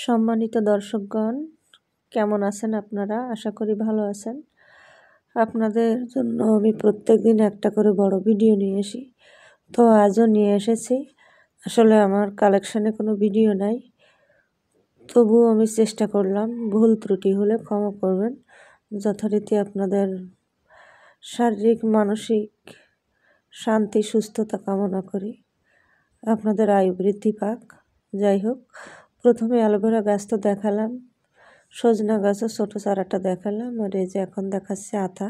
সম্মানিত দর্শকগণ, কেমন আছেন আপনারা? আশা করি ভালো আছেন। আপনাদের জন্য আমি প্রত্যেকদিন একটা করে বড় ভিডিও নিয়ে আসি। তো আজও নিয়ে এসেছি। আসলে আমার কালেকশানে কোনো ভিডিও নাই, তবুও আমি চেষ্টা করলাম। ভুল ত্রুটি হলে ক্ষমা করবেন। যথারীতি আপনাদের শারীরিক মানসিক শান্তি সুস্থতা কামনা করি, আপনাদের আয়ু বৃদ্ধি পাক। যাই হোক, প্রথমে অ্যালোভেরা গাছ তো দেখালাম, সজনা গাছও ছোটো চারাটা দেখালাম, আর এই যে এখন দেখাচ্ছে আতা।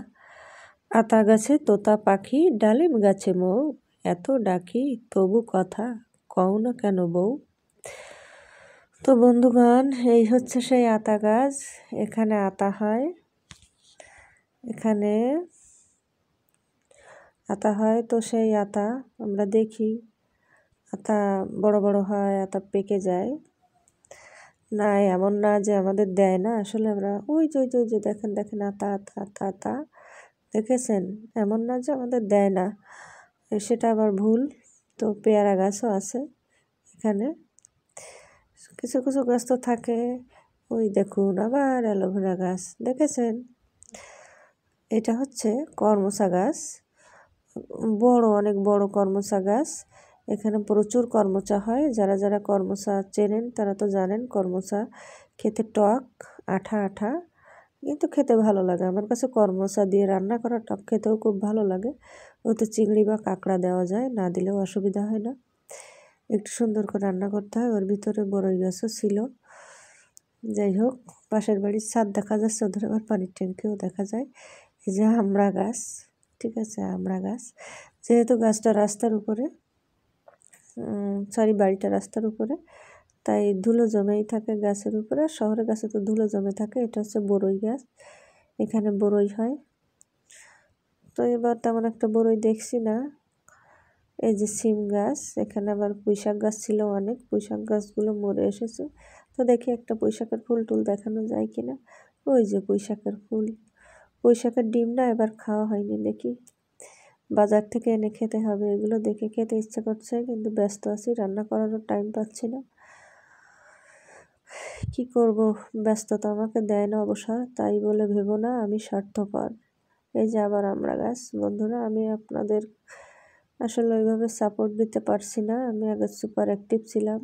আতা গাছে তোতা পাখি, ডালিম গাছে মৌ, এত ডাকি তবু কথা কও না কেন বউ। তো বন্ধুগণ, এই হচ্ছে সেই আতা গাছ। এখানে আতা হয়, এখানে আতা হয়। তো সেই আতা আমরা দেখি, আতা বড় বড় হয়, আতা পেকে যায় না। এমন না যে আমাদের দেয় না, আসলে আমরা ওই যে দেখেন দেখেন আতা আতা আতা আতা দেখেছেন, এমন না যে আমাদের দেয় না, সেটা আবার ভুল। তো পেয়ারা গাছও আছে এখানে, কিছু কিছু গাছ তো থাকে। ওই দেখুন আবার অ্যালোভেরা গাছ দেখেছেন। এটা হচ্ছে কর্মচা গাছ, বড় অনেক বড় কর্মচা গাছ। এখানে প্রচুর কর্মচা হয়। যারা যারা কর্মচা চেনেন তারা তো জানেন, কর্মচা খেতে টক, আঠা আঠা, কিন্তু খেতে ভালো লাগে। আমার কাছে কর্মচা দিয়ে রান্না করা টক খেতেও খুব ভালো লাগে। ওতে চিংড়ি বা কাঁকড়া দেওয়া যায়, না দিলেও অসুবিধা হয় না। একটু সুন্দর করে রান্না করতে হয়। ওর ভিতরে বড়ই গাছও ছিল। যাই হোক, পাশের বাড়ির ছাদ দেখা যাচ্ছে, ওদের আবার পানির ট্যাঙ্কিও দেখা যায়। এই যে আমড়া গাছ, ঠিক আছে, আমড়া গাছ। যেহেতু গাছটা রাস্তার উপরে, বাড়িটা রাস্তার উপরে, তাই ধুলো জমেই থাকে গাছের উপরে। শহরের গাছে তো ধুলো জমে থাকে। এটা হচ্ছে বড়ই গাছ, এখানে বড়ই হয়। তো এবার তেমন একটা বড়ই দেখছি না। এই যে সিম গাছ, এখানে আবার পুঁইশাক গাছ ছিল অনেক, পুঁইশাক গাছগুলো মরে এসেছে। তো দেখি একটা পুঁইশাকের ফুল টুল দেখানো যায় কিনা। ওই যে পুঁইশাকের ফুল, পুঁইশাকের ডিম না এবার খাওয়া হয়নি, দেখি বাজার থেকে এনে খেতে হবে। এগুলো দেখে খেতে ইচ্ছা করছে, কিন্তু ব্যস্ত আছি, রান্না করারও টাইম পাচ্ছি না। কি করব, ব্যস্ততা আমাকে দেয় না অবসর, তাই বলে ভেবো না আমি স্বার্থপর। এই যে আবার আমড়া গাছ। বন্ধুরা, আমি আপনাদের আসলে ওইভাবে সাপোর্ট দিতে পারছি না। আমি আগে সুপার অ্যাক্টিভ ছিলাম,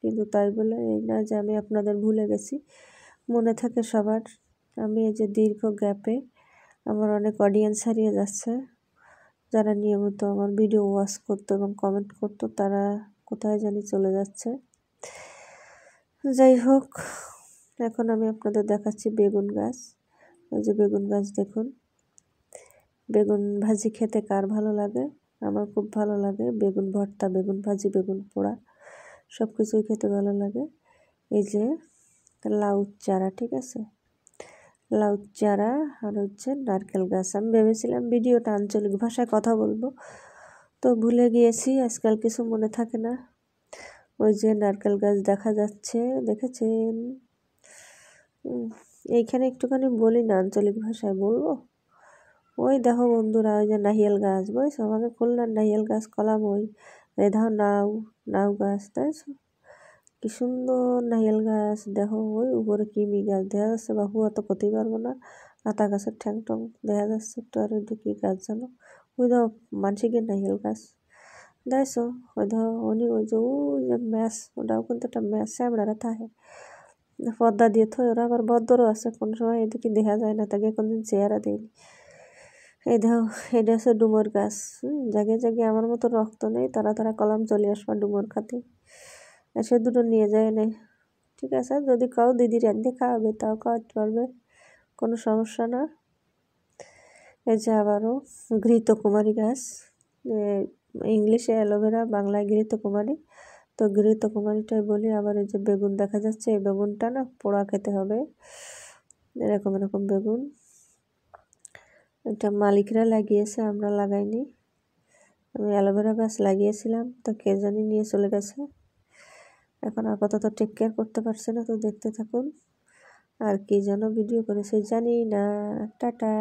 কিন্তু তাই বলে এই না যে আমি আপনাদের ভুলে গেছি, মনে থাকে সবার। আমি এই যে দীর্ঘ গ্যাপে আমার অনেক অডিয়েন্স হারিয়ে যাচ্ছে। যারা নিয়মিত আমার ভিডিও ওয়াচ করতো এবং কমেন্ট করতো, তারা কোথায় জানি চলে যাচ্ছে। যাই হোক, এখন আমি আপনাদের দেখাচ্ছি বেগুন গাছ। ওই যে বেগুন গাছ দেখুন। বেগুন ভাজি খেতে কার ভালো লাগে? আমার খুব ভালো লাগে। বেগুন ভর্তা, বেগুন ভাজি, বেগুন পোড়া, সব কিছুই খেতে ভালো লাগে। এই যে লাউ চারা, ঠিক আছে, লাউ চারা। আর হচ্ছে নারকেল গাছ। আমি ভেবেছিলাম ভিডিওটা আঞ্চলিক ভাষায় কথা বলবো, তো ভুলে গিয়েছি, আজকাল কিছু মনে থাকে না। ওই যে নারকেল গাছ দেখা যাচ্ছে, দেখেছেন। এইখানে একটুখানি বলি না, আঞ্চলিক ভাষায় বলবো। ওই দেখো বন্ধুরা, ওই যে নারিয়েল গাছ, বুঝছো, আমাদের খুলনার নারিয়েল গাছ, কলামই। এই দেখো নাউ গাছ, তাইছো কি সুন্দর নারিয়েল গাছ। দেখো ওই উপরে কিমি গাছ দেখা যাচ্ছে, বাহু অত করতেই পারবো না। আতা গাছের ঠ্যাং টং দেখা যাচ্ছে একটু। আর ওইটা কি গাছ জানো, ওই দেখো মানসিকের নারিয়েল গাছ, দেখছো। ওই দেখো ওই যে ম্যাচ, ওটাও কিন্তু একটা ম্যাচ, শ্যামড়ারা থাকে পর্দা দিয়ে থই। ওরা আবার বদ্দরও আছে, কোন সময় এদিকে দেখা যায় না, তাকে কোনদিন চেহারা দেয়নি। এই দেখো, এটা হচ্ছে ডুমুর গাছ। জায়গায় জায়গায় আমার মতো রক্ত নেই, তারা তারা কলম চলে আসবা ডুমুর খাতে, এসে দুটো নিয়ে যায় নেই, ঠিক আছে। যদি কাউ দিদি রান্ধে খাওয়াবে, তাও খাওয়াতে পারবে, কোনো সমস্যা না। এই যে আবারও ঘৃতকুমারী গাছ, ইংলিশে অ্যালোভেরা, বাংলায় ঘৃতকুমারী। তো ঘৃতকুমারীটাই বলি। আবার এই যে বেগুন দেখা যাচ্ছে, এই বেগুনটা না পোড়া খেতে হবে, এরকম এরকম বেগুন। এটা মালিকরা লাগিয়েছে, আমরা লাগাইনি। আমি অ্যালোভেরা গাছ লাগিয়েছিলাম, তো কে জানি নিয়ে চলে গেছে। এখন আপাতত টেক কেয়ার করতে পারছে না, তো দেখতে থাকুন। আর কি যেন ভিডিও করেছে জানি না। টাটা।